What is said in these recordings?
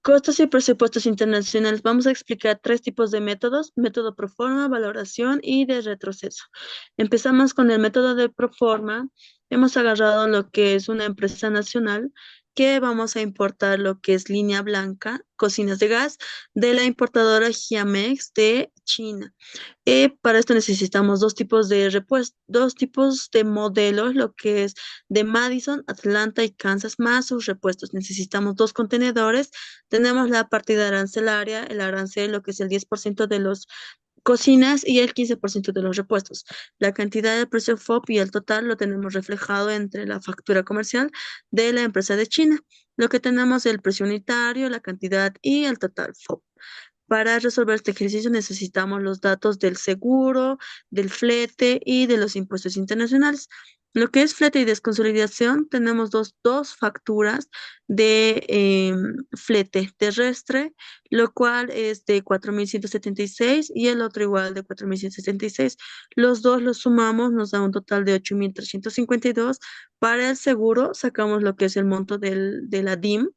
Costos y presupuestos internacionales. Vamos a explicar tres tipos de métodos: método proforma, valoración y de retroceso. Empezamos con el método de proforma. Hemos agarrado lo que es una empresa nacional que vamos a importar lo que es línea blanca, cocinas de gas, de la importadora Giamex de China. Para esto necesitamos dos tipos de repuestos, dos tipos de modelos, lo que es de Madison, Atlanta y Kansas, más sus repuestos. Necesitamos dos contenedores. Tenemos la partida arancelaria, el arancel, lo que es el 10% de los cocinas y el 15% de los repuestos. La cantidad de precio FOB y el total lo tenemos reflejado entre la factura comercial de la empresa de China. Lo que tenemos es el precio unitario, la cantidad y el total FOB. Para resolver este ejercicio necesitamos los datos del seguro, del flete y de los impuestos internacionales. Lo que es flete y desconsolidación, tenemos dos facturas de flete terrestre, lo cual es de 4.176 y el otro igual de 4.176. Los dos los sumamos, nos da un total de 8.352. Para el seguro, sacamos lo que es el monto de la DIM,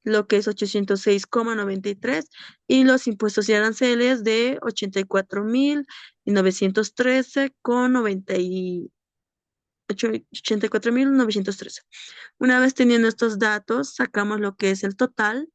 lo que es 806,93 y los impuestos y aranceles de 84.913,94.913. Una vez teniendo estos datos, sacamos lo que es el total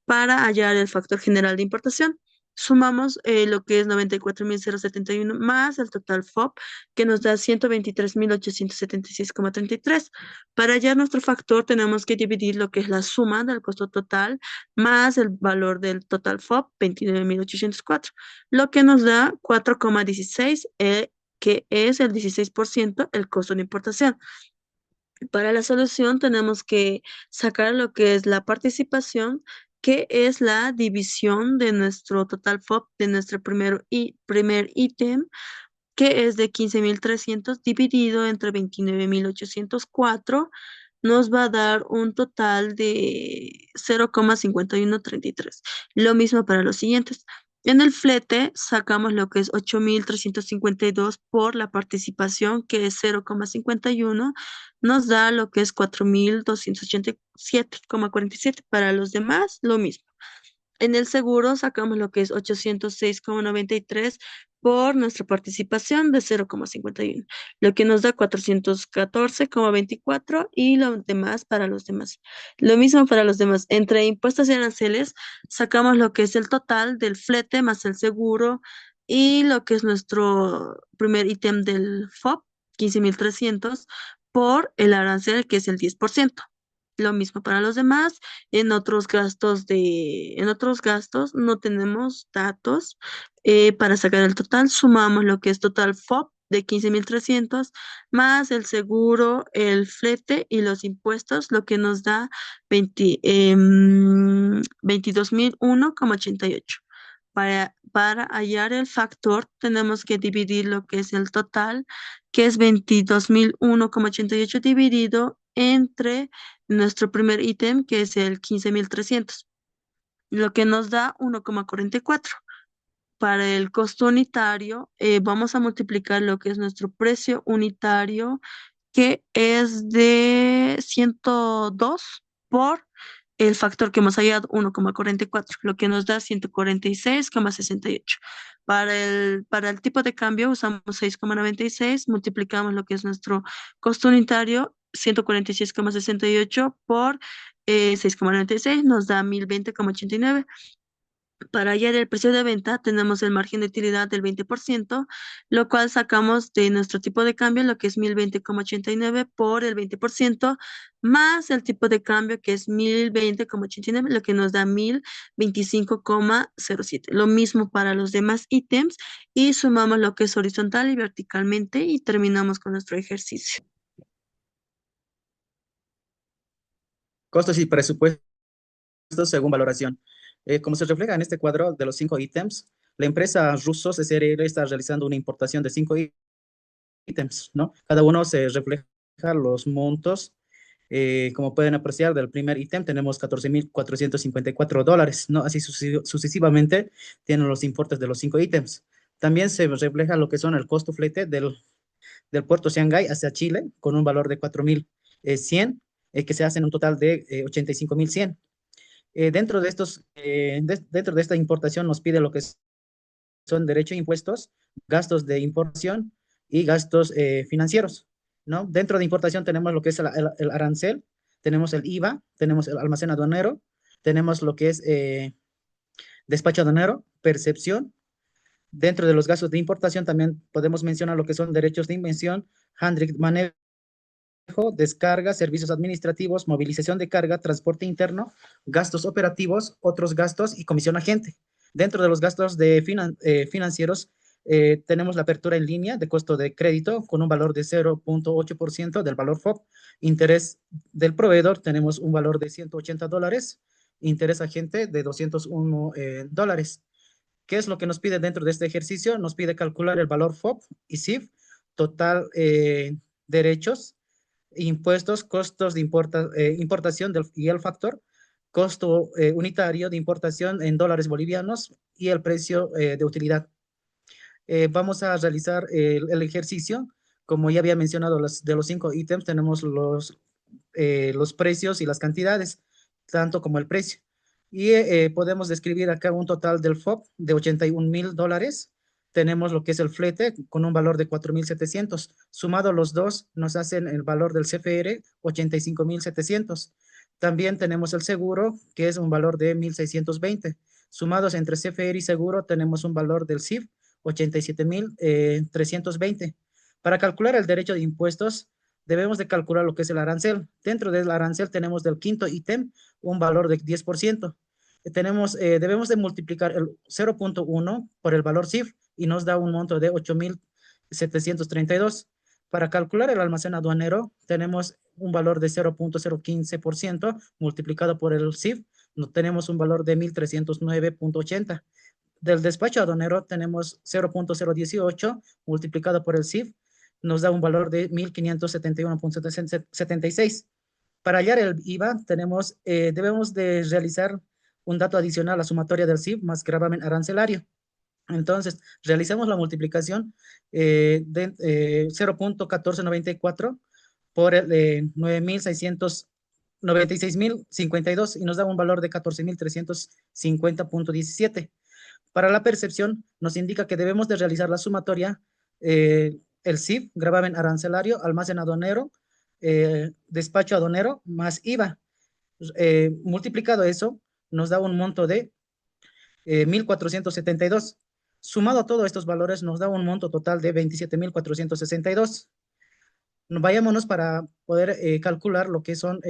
para hallar el factor general de importación. Sumamos lo que es 94.071 más el total FOB, que nos da 123.876,33. Para hallar nuestro factor, tenemos que dividir lo que es la suma del costo total más el valor del total FOB, 29.804, lo que nos da 4,16, que es el 16% el costo de importación. Para la solución tenemos que sacar lo que es la participación, que es la división de nuestro total FOB, de nuestro primer ítem, que es de 15.300 dividido entre 29.804, nos va a dar un total de 0,5133. Lo mismo para los siguientes. En el flete sacamos lo que es 8.352 por la participación, que es 0,51, nos da lo que es 4.287,47. Para los demás, lo mismo. En el seguro sacamos lo que es 806,93 por nuestra participación de 0,51, lo que nos da 414,24 y lo demás para los demás. Lo mismo para los demás. Entre impuestos y aranceles sacamos lo que es el total del flete más el seguro y lo que es nuestro primer ítem del FOB, 15.300, por el arancel, que es el 10%. Lo mismo para los demás. En otros gastos no tenemos datos. Para sacar el total, sumamos lo que es total FOB de 15.300 más el seguro, el flete y los impuestos, lo que nos da 22.001,88. Para hallar el factor, tenemos que dividir lo que es el total, que es 22.001,88 dividido entre nuestro primer ítem, que es el 15.300, lo que nos da 1,44. Para el costo unitario, vamos a multiplicar lo que es nuestro precio unitario, que es de 102 por el factor que hemos hallado, 1,44, lo que nos da 146,68. Para el tipo de cambio usamos 6,96, multiplicamos lo que es nuestro costo unitario, 146,68 por 6,96, nos da 1.020,89. Para hallar el precio de venta, tenemos el margen de utilidad del 20%, lo cual sacamos de nuestro tipo de cambio, lo que es 1.020,89 por el 20%, más el tipo de cambio, que es 1.020,89, lo que nos da 1.025,07. Lo mismo para los demás ítems y sumamos lo que es horizontal y verticalmente y terminamos con nuestro ejercicio. Costos y presupuestos según valoración. Como se refleja en este cuadro de los 5 ítems, la empresa Russo SRL está realizando una importación de 5 ítems, ¿no? Cada uno se refleja los montos. Como pueden apreciar, del primer ítem tenemos $14.454, ¿no? Así sucesivamente tienen los importes de los 5 ítems. También se refleja lo que son el costo flete del puerto Shanghái hacia Chile, con un valor de 4.100, que se hace en un total de 85.100. Dentro de esta importación nos pide lo que son derecho a impuestos, gastos de importación y gastos financieros, ¿no? Dentro de importación tenemos lo que es el arancel, tenemos el IVA, tenemos el almacén aduanero, tenemos lo que es despacho aduanero, percepción. Dentro de los gastos de importación también podemos mencionar lo que son derechos de invención, handling, manejo, descarga, servicios administrativos, movilización de carga, transporte interno, gastos operativos, otros gastos y comisión agente. Dentro de los gastos financieros, tenemos la apertura en línea de costo de crédito con un valor de 0.8% del valor FOB. Interés del proveedor, tenemos un valor de $180. Interés agente de $201. ¿Qué es lo que nos pide dentro de este ejercicio? Nos pide calcular el valor FOB y SIF, total derechos, impuestos, costos de importación y el factor, costo unitario de importación en dólares bolivianos y el precio de utilidad. Vamos a realizar el ejercicio. Como ya había mencionado, de los 5 ítems tenemos los precios y las cantidades, tanto como el precio. Y podemos describir acá un total del FOB de $81,000. Tenemos lo que es el flete con un valor de 4,700. Sumado los dos, nos hacen el valor del CFR 85,700. También tenemos el seguro, que es un valor de 1,620. Sumados entre CFR y seguro, tenemos un valor del CIF 87,320. Para calcular el derecho de impuestos, debemos de calcular lo que es el arancel. Dentro del arancel tenemos del quinto ítem un valor de 10%. Debemos de multiplicar el 0.1 por el valor CIF y nos da un monto de 8,732. Para calcular el almacén aduanero, tenemos un valor de 0.015% multiplicado por el CIF, tenemos un valor de 1,309,80. Del despacho aduanero tenemos 0.018 multiplicado por el CIF, nos da un valor de 1,571,76. Para hallar el IVA, debemos de realizar un dato adicional a la sumatoria del CIF más gravamen arancelario. Entonces, realizamos la multiplicación de 0.1494 por el 96,052 y nos da un valor de 14,350,17. Para la percepción, nos indica que debemos de realizar la sumatoria, el CIF, gravamen arancelario, almacén aduanero, despacho aduanero, más IVA. Multiplicado eso, nos da un monto de 1,472. Sumado a todos estos valores, nos da un monto total de 27,462. Vayámonos para poder calcular lo que son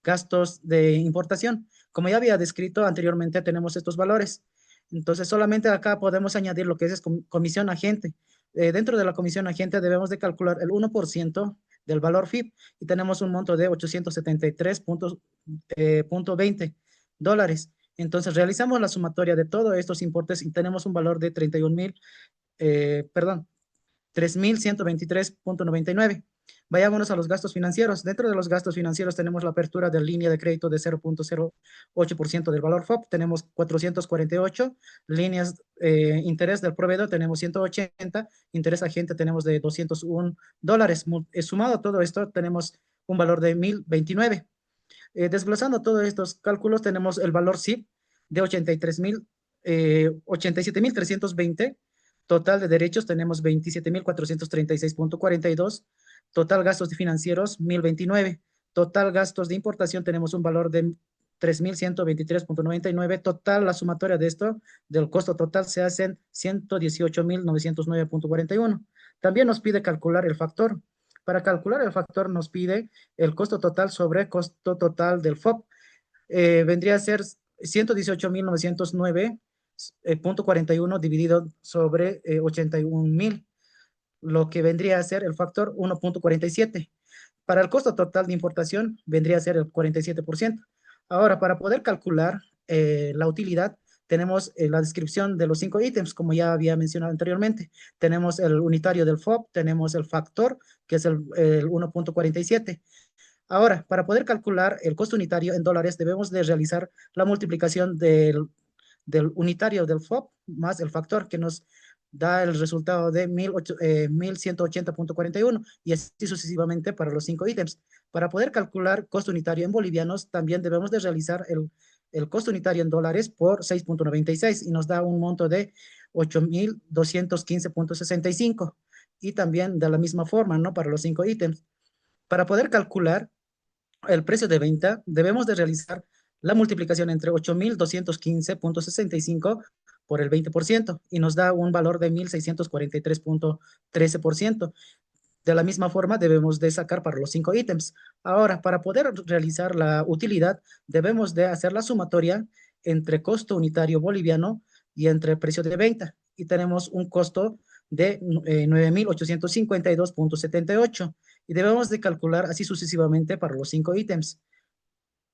gastos de importación. Como ya había descrito anteriormente, tenemos estos valores. Entonces, solamente acá podemos añadir lo que es comisión agente. Dentro de la comisión agente debemos de calcular el 1% del valor FIP y tenemos un monto de 873,20 dólares. Entonces, realizamos la sumatoria de todos estos importes y tenemos un valor de 3,123,99. Vayámonos a los gastos financieros. Dentro de los gastos financieros tenemos la apertura de línea de crédito de 0.08% del valor FOB. Tenemos 448 líneas, interés del proveedor tenemos 180, interés agente tenemos de $201. Sumado a todo esto tenemos un valor de 1,029. Desglosando todos estos cálculos tenemos el valor SIP de 87,320. Total de derechos tenemos 27,436,42. Total gastos financieros 1,029. Total gastos de importación tenemos un valor de 3,123,99. Total, la sumatoria de esto, del costo total, se hacen 118,909,41. También nos pide calcular el factor. Para calcular el factor nos pide el costo total sobre costo total del FOB. Vendría a ser 118,909,41 dividido sobre 81,000, lo que vendría a ser el factor 1,47. Para el costo total de importación vendría a ser el 47%. Ahora, para poder calcular la utilidad, tenemos la descripción de los 5 ítems, como ya había mencionado anteriormente. Tenemos el unitario del FOB, tenemos el factor, que es el 1,47. Ahora, para poder calcular el costo unitario en dólares, debemos de realizar la multiplicación del unitario del FOB más el factor, que nos da el resultado de 1180.41 y así sucesivamente para los 5 ítems. Para poder calcular costo unitario en bolivianos, también debemos de realizar el costo unitario en dólares por 6.96 y nos da un monto de 8.215.65. Y también de la misma forma, ¿no? Para los 5 ítems. Para poder calcular el precio de venta, debemos de realizar la multiplicación entre 8.215.65 por el 20% y nos da un valor de 1.643.13%. De la misma forma, debemos de sacar para los 5 ítems. Ahora, para poder realizar la utilidad, debemos de hacer la sumatoria entre costo unitario boliviano y entre precio de venta. Y tenemos un costo de 9.852.78 y debemos de calcular así sucesivamente para los 5 ítems.